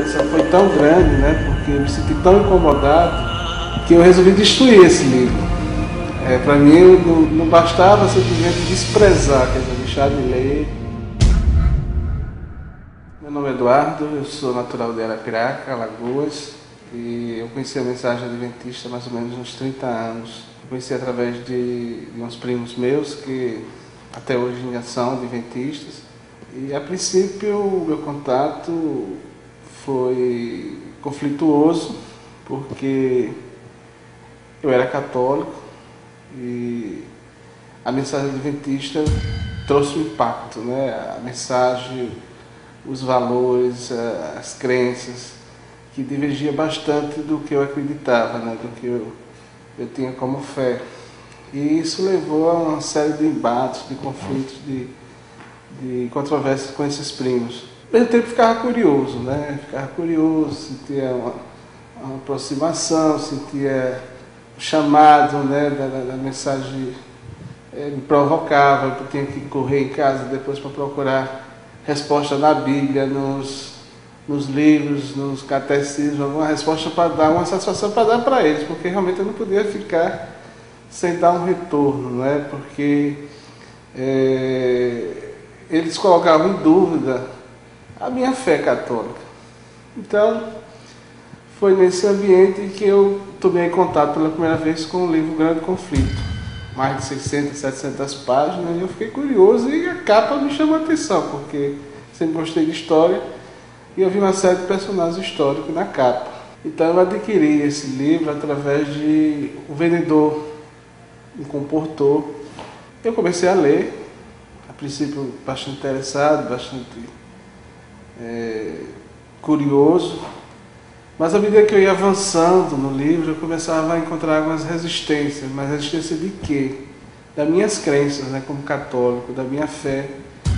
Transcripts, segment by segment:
Essa foi tão grande, né? Porque eu me senti tão incomodado que eu resolvi destruir esse livro. Para mim não bastava simplesmente desprezar, quer dizer, deixar de ler. Meu nome é Eduardo, eu sou natural de Arapiraca, Alagoas, e eu conheci a Mensagem Adventista há mais ou menos uns 30 anos. Eu conheci através de uns primos meus que até hoje ainda são adventistas. E a princípio o meu contato foi conflituoso, porque eu era católico e a Mensagem Adventista trouxe um impacto, né? A mensagem, os valores, as crenças, que divergia bastante do que eu acreditava, né? Do que eu tinha como fé. E isso levou a uma série de embates, de conflitos, de controvérsias com esses primos. Ao mesmo tempo ficava curioso, né? Ficava curioso, sentia uma aproximação, sentia o chamado, né? da mensagem, me provocava. Eu tinha que correr em casa depois para procurar resposta na Bíblia, nos livros, nos catecismos, alguma resposta para dar, uma satisfação para dar para eles, porque realmente eu não podia ficar sem dar um retorno, né? Porque eles colocavam em dúvida a minha fé católica. Então, foi nesse ambiente que eu tomei contato pela primeira vez com o livro Grande Conflito. Mais de 600, 700 páginas, e eu fiquei curioso e a capa me chamou a atenção, porque sempre gostei de história e eu vi uma série de personagens históricos na capa. Então eu adquiri esse livro através de um vendedor, um comportor. Eu comecei a ler, a princípio bastante interessado, bastante curioso, mas à medida que eu ia avançando no livro, eu começava a encontrar algumas resistências. Mas resistência de quê? Das minhas crenças, né, como católico, da minha fé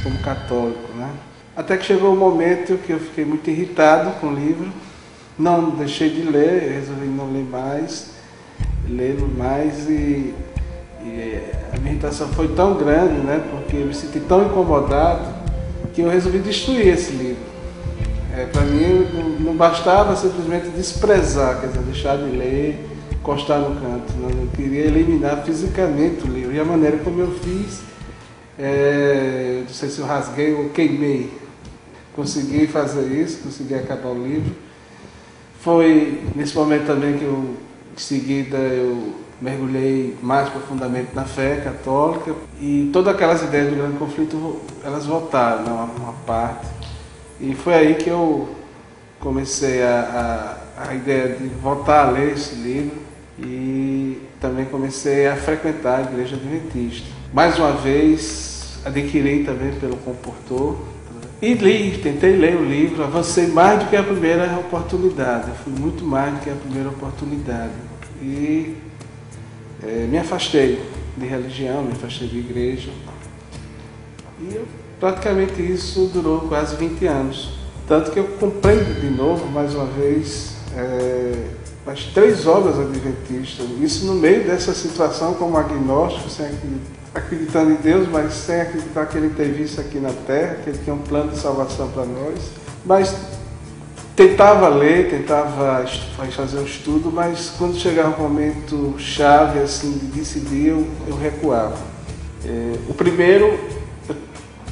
como católico, né? Até que chegou um momento que eu fiquei muito irritado com o livro, não deixei de ler, resolvi não ler mais, e a minha irritação foi tão grande, né, porque eu me senti tão incomodado que eu resolvi destruir esse livro. Para mim não bastava simplesmente desprezar, quer dizer, deixar de ler, encostar no canto. Eu queria eliminar fisicamente o livro. E a maneira como eu fiz, não sei se eu rasguei ou queimei. Consegui fazer isso, consegui acabar o livro. Foi nesse momento também que eu, em seguida, eu mergulhei mais profundamente na fé católica. E todas aquelas ideias do Grande Conflito, elas voltaram, né, uma parte. E foi aí que eu comecei a ideia de voltar a ler esse livro e também comecei a frequentar a Igreja Adventista. Mais uma vez, adquiri também pelo comportor e tentei ler o livro, avancei mais do que a primeira oportunidade, eu fui muito mais do que a primeira oportunidade. E me afastei de religião, me afastei de igreja. E praticamente isso durou quase 20 anos. Tanto que eu comprei de novo, mais uma vez, as 3 obras adventistas. Isso no meio dessa situação como agnóstico, sem acreditando em Deus, mas sem acreditar que Ele teve isso aqui na Terra, que Ele tinha um plano de salvação para nós. Mas tentava ler, tentava fazer um estudo, mas quando chegava um momento chave assim, de decidir, eu recuava. O primeiro,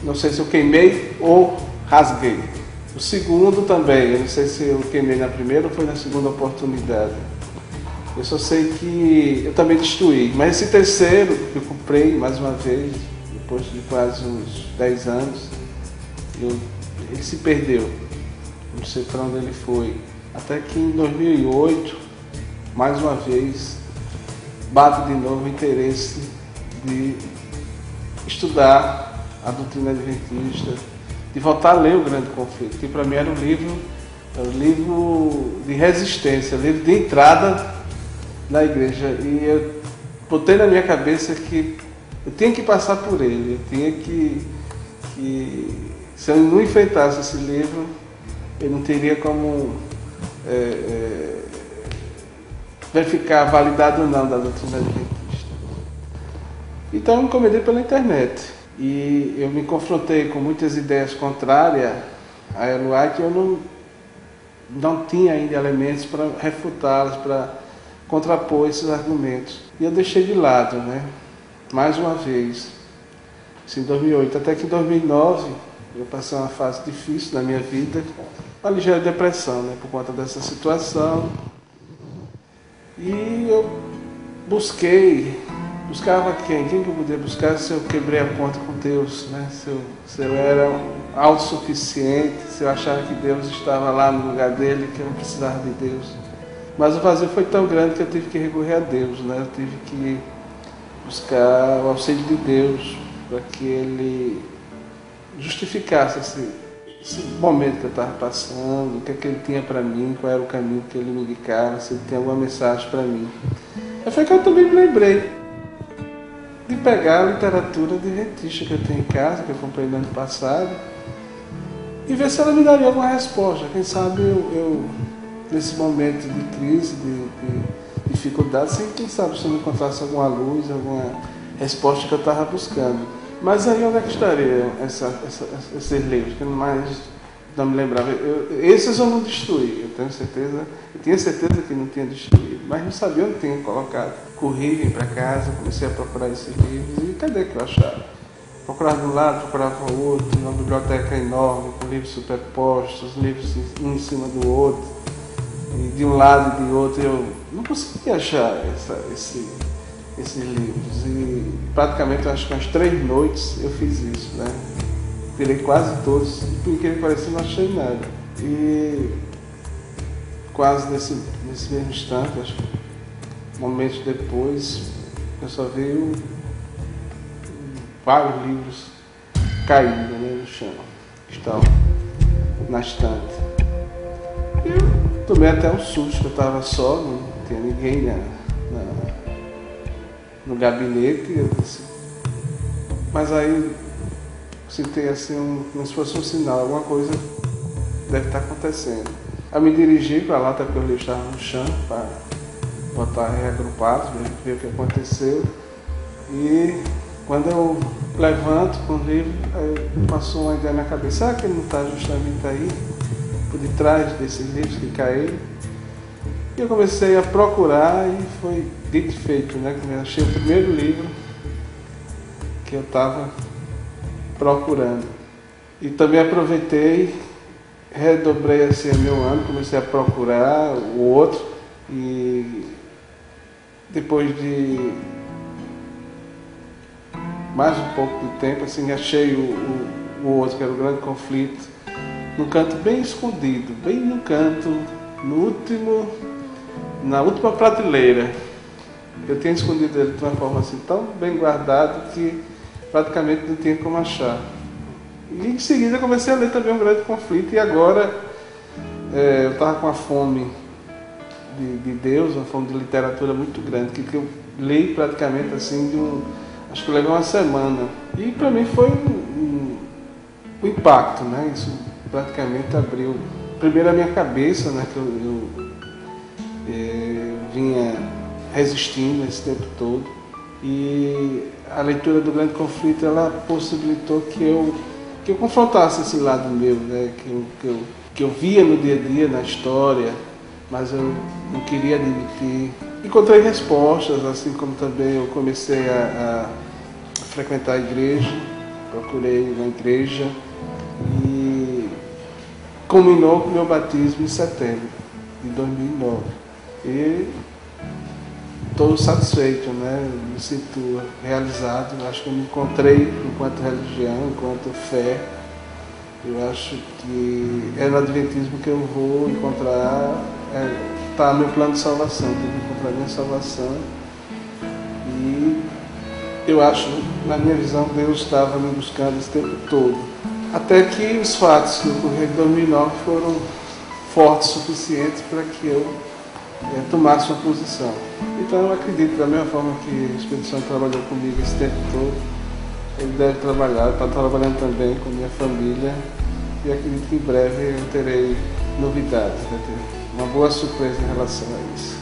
não sei se eu queimei ou rasguei. O segundo também, eu não sei se eu queimei na primeira ou foi na segunda oportunidade. Eu só sei que eu também destruí. Mas esse terceiro, eu comprei mais uma vez, depois de quase uns 10 anos, ele se perdeu. Não sei para onde ele foi. Até que em 2008, mais uma vez, bate de novo o interesse de estudar a doutrina adventista, de voltar a ler o Grande Conflito, que para mim era um livro de resistência, livro de entrada na igreja. E eu botei na minha cabeça que eu tinha que passar por ele, eu tinha que se eu não enfrentasse esse livro, eu não teria como verificar a validade ou não da doutrina adventista. Então eu encomendei pela internet e eu me confrontei com muitas ideias contrárias a Eloá, que eu não tinha ainda elementos para refutá-los, para contrapor esses argumentos. E eu deixei de lado, né? Mais uma vez, isso em 2008, até que em 2009 eu passei uma fase difícil na minha vida, uma ligeira depressão, né? Por conta dessa situação. E eu buscava quem? Quem que eu podia buscar se eu quebrei a ponta com Deus, né? Se eu era autossuficiente, se eu achava que Deus estava lá no lugar dele, que eu não precisava de Deus. Mas o vazio foi tão grande que eu tive que recorrer a Deus, né? Eu tive que buscar o auxílio de Deus para que Ele justificasse esse momento que eu estava passando, o que é que Ele tinha para mim, qual era o caminho que Ele me indicava, se Ele tinha alguma mensagem para mim. Aí foi que eu também me lembrei de pegar a literatura de adventista que eu tenho em casa, que eu comprei no ano passado, e ver se ela me daria alguma resposta. Quem sabe eu nesse momento de crise, de dificuldade, quem sabe se eu não encontrasse alguma luz, alguma resposta que eu estava buscando. Mas aí onde é que estaria esses livros, que mais não me lembrava? Esses eu não destruí, eu tinha certeza que não tinha destruído, mas não sabia onde tinha colocado. Corri, vim para casa, comecei a procurar esses livros, e cadê que eu achava? Procurava de um lado, procurava o outro, uma biblioteca enorme, com livros superpostos, livros um em cima do outro, e de um lado e de outro. Eu não conseguia achar esses livros, e praticamente acho que umas 3 noites eu fiz isso, né? Tirei quase todos, e por incrível que pareça não achei nada. E quase nesse mesmo instante, acho que momentos depois, eu só vi vários livros caindo, né, no chão, que estão na estante. E eu tomei até um susto, que eu estava só, não tinha ninguém no gabinete. Eu disse, mas aí senti assim, como se fosse um sinal, alguma coisa deve estar acontecendo. Aí me dirigi para lá, até porque o livro estava no chão, para botar reagrupados, ver o que aconteceu. E quando eu levanto com o livro, aí passou uma ideia na cabeça, será que ele não está justamente aí, por detrás desses livros que caíram? E eu comecei a procurar, e foi dito e feito, né? Eu achei o primeiro livro que eu estava procurando. E também aproveitei, redobrei assim meu ânimo, comecei a procurar o outro, e depois de mais um pouco de tempo, assim, achei o outro, que era o Grande Conflito, num canto bem escondido, bem no canto, na última prateleira. Eu tinha escondido ele de uma forma assim tão bem guardado que praticamente não tinha como achar. E em seguida comecei a ler também um Grande Conflito, e agora eu estava com uma fome de Deus, uma fome de literatura muito grande, que eu li praticamente assim, acho que eu levei uma semana. E para mim foi um impacto, né? Isso praticamente abriu primeiro a minha cabeça, né? Que eu vinha resistindo esse tempo todo. E a leitura do Grande Conflito, ela possibilitou que eu confrontasse esse lado meu, né? Que eu via no dia a dia, na história, mas eu não queria admitir. Encontrei respostas, assim como também eu comecei a frequentar a igreja, procurei uma igreja, e culminou com o meu batismo em setembro de 2009. E estou satisfeito, né? Me sinto realizado. Acho que eu me encontrei enquanto religião, enquanto fé. Eu acho que é no Adventismo que eu vou encontrar, está meu plano de salvação, eu tenho que encontrar a minha salvação. E eu acho, na minha visão, Deus estava me buscando esse tempo todo. Até que os fatos que ocorreram em 2009 foram fortes o suficiente para que eu tomasse uma posição. Então eu acredito, da mesma forma que o Espírito Santo trabalhou comigo esse tempo todo, ele deve trabalhar, está trabalhando também com a minha família, e acredito que em breve eu terei novidades, vai ter uma boa surpresa em relação a isso.